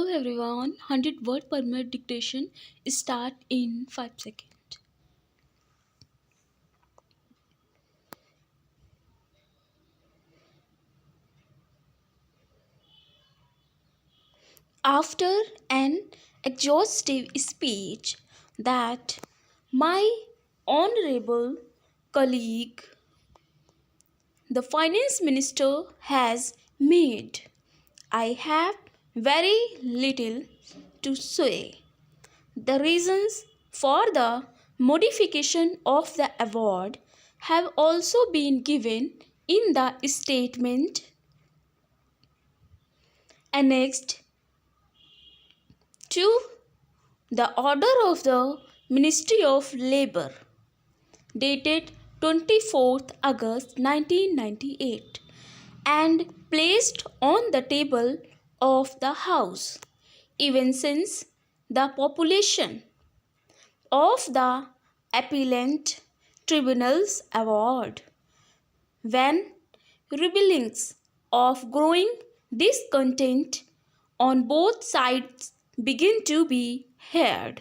everyone, 100 word per minute dictation start in 5 seconds. After an exhaustive speech that my honorable colleague, the finance minister, has made, I have very little to say. The reasons for the modification of the award have also been given in the statement annexed to the order of the Ministry of Labour dated 24th August 1998 and placed on the table of the House. Even since the population of the appellant tribunal's award, when rebellings of growing discontent on both sides begin to be heard.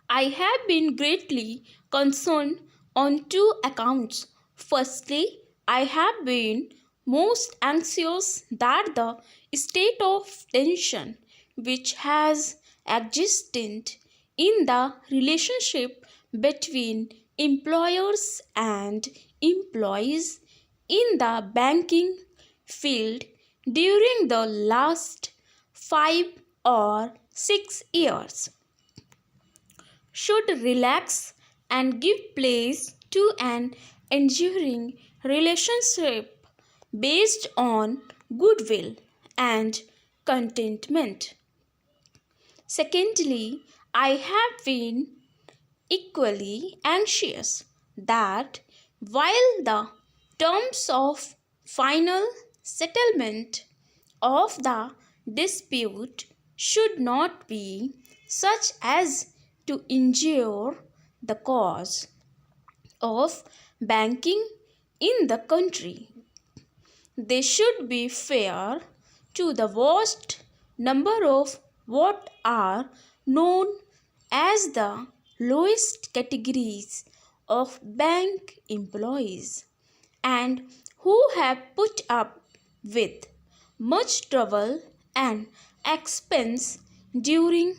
I have been greatly concerned on two accounts. Firstly, I have been most anxious that the state of tension which has existed in the relationship between employers and employees in the banking field during the last 5 or 6 years should relax and give place to an enduring relationship based on goodwill and contentment. Secondly, I have been equally anxious that while the terms of final settlement of the dispute should not be such as to injure the cause of banking in the country, they should be fair to the vast number of what are known as the lowest categories of bank employees and who have put up with much trouble and expense during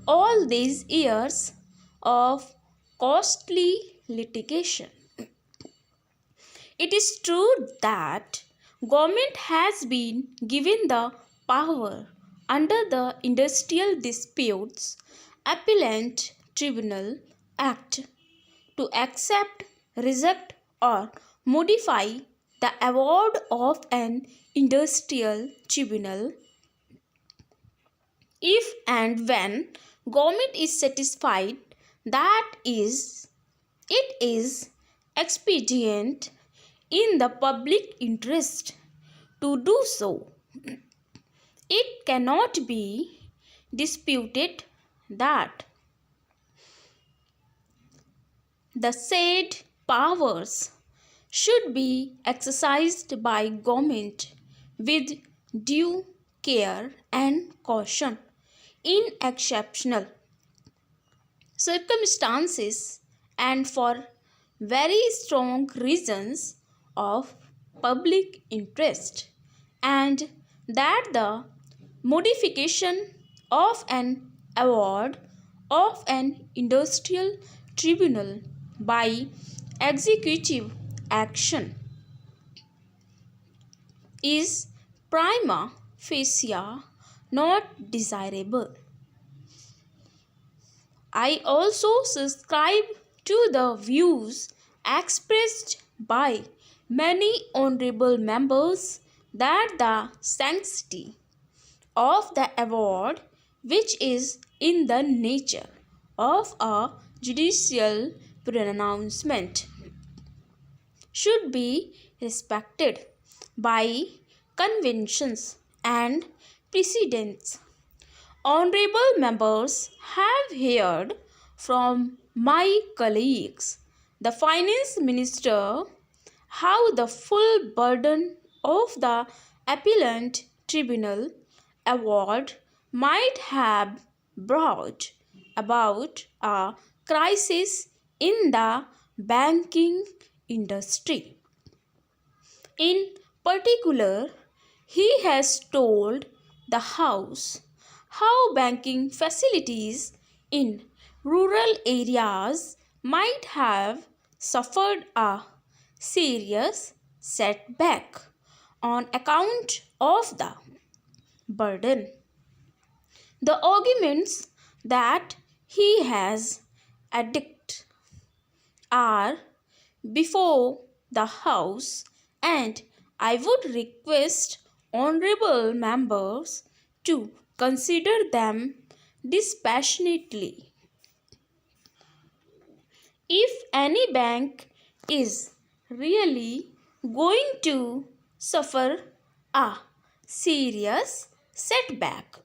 all these years of costly litigation. It is true that government has been given the power under the Industrial Disputes Appellant Tribunal Act to accept, reject or modify the award of an industrial tribunal if and when government is satisfied that it is expedient in the public interest to do so. It cannot be disputed that the said powers should be exercised by government with due care and caution in exceptional circumstances and for very strong reasons of public interest, and that the modification of an award of an industrial tribunal by executive action is prima facie not desirable. I also subscribe to the views expressed by many honorable members that the sanctity of the award, which is in the nature of a judicial pronouncement, should be respected by conventions and precedents. Honorable members have heard from my colleagues, the finance minister, how the full burden of the appellant tribunal award might have brought about a crisis in the banking industry. In particular, he has told the House how banking facilities in rural areas might have suffered a serious setback on account of the burden. The arguments that he has adduced are before the House, and I would request honorable members to consider them dispassionately. If any bank is really going to suffer a serious setback,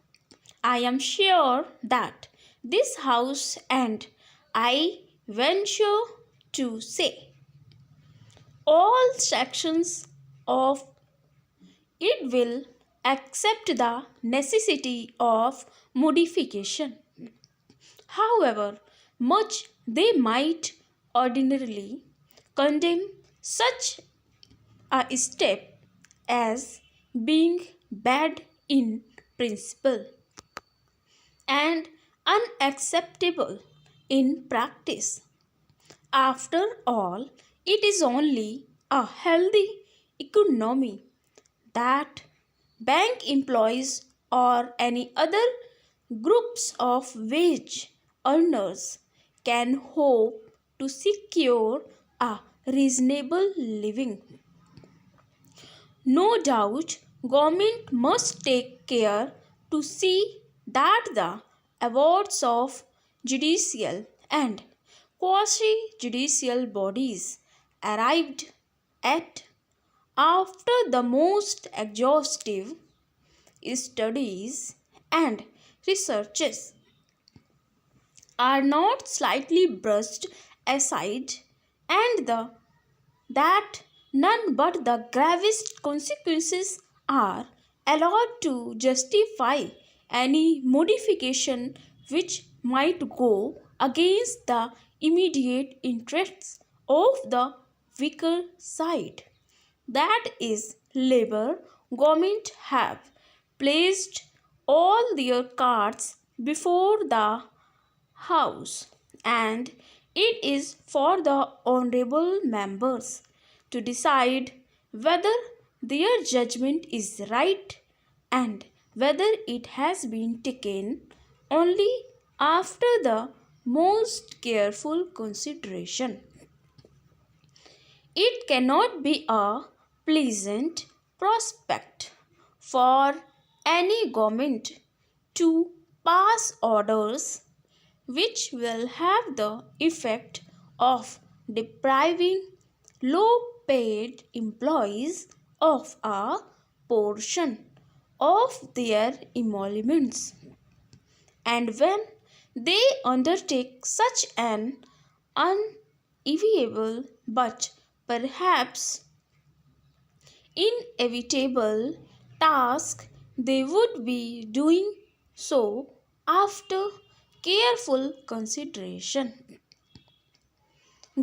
I am sure that this House, and I venture to say all sections of it, will accept the necessity of modification. However much they might ordinarily condemn such a step as being bad in principle and unacceptable in practice. After all, it is only a healthy economy that bank employees or any other groups of wage earners can hope to secure a reasonable living. No doubt, government must take care to see that the awards of judicial and quasi-judicial bodies arrived at after the most exhaustive studies and researches are not slightly brushed aside, and that none but the gravest consequences are allowed to justify any modification which might go against the immediate interests of the weaker side. That is, Labour government have placed all their cards before the House, and it is for the honourable members to decide whether their judgment is right and whether it has been taken only after the most careful consideration. It cannot be a pleasant prospect for any government to pass orders which will have the effect of depriving low paid employees of a portion of their emoluments. And when they undertake such an unenviable but perhaps inevitable task, they would be doing so after careful consideration.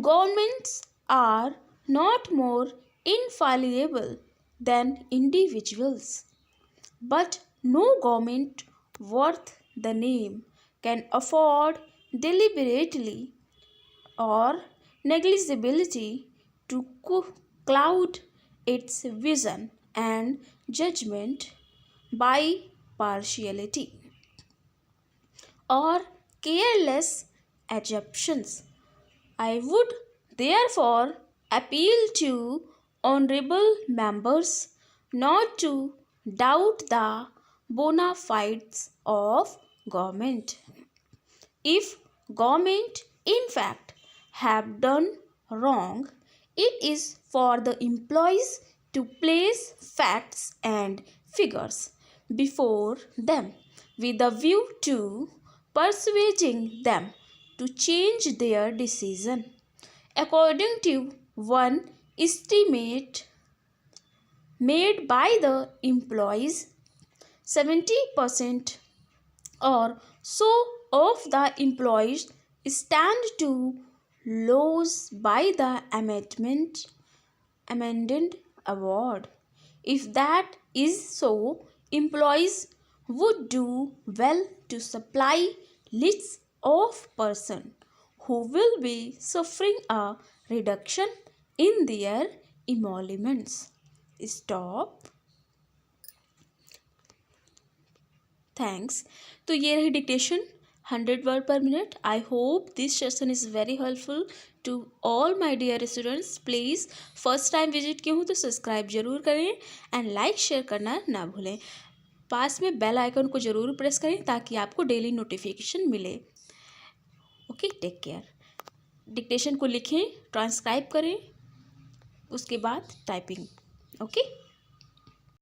Governments are not more infallible than individuals, but no government worth the name can afford deliberately or negligibility to cloud its vision and judgment by partiality or careless assumptions. I would therefore appeal to honorable members not to doubt the bona fides of government. If government in fact have done wrong, it is for the employees to place facts and figures before them with a view to persuading them to change their decision. According to one estimate made by the employees, 70% or so of the employees stand to lose by the amended award. If that is so, employees would do well to supply lists of persons who will be suffering a reduction in their emoluments. Stop. Thanks. तो ये रही dictation 100 word per minute. I hope this session is very helpful to all my dear students. Please first time visit किए हूँ तो subscribe जरूर करें and like share करना ना भूलें। पास में बेल आइकन को ज़रूर प्रेस करें ताकि आपको डेली नोटिफिकेशन मिले। Okay, take care. डिक्टेशन को लिखें, ट्रांसक्राइब करें, उसके बाद टाइपिंग। ओके।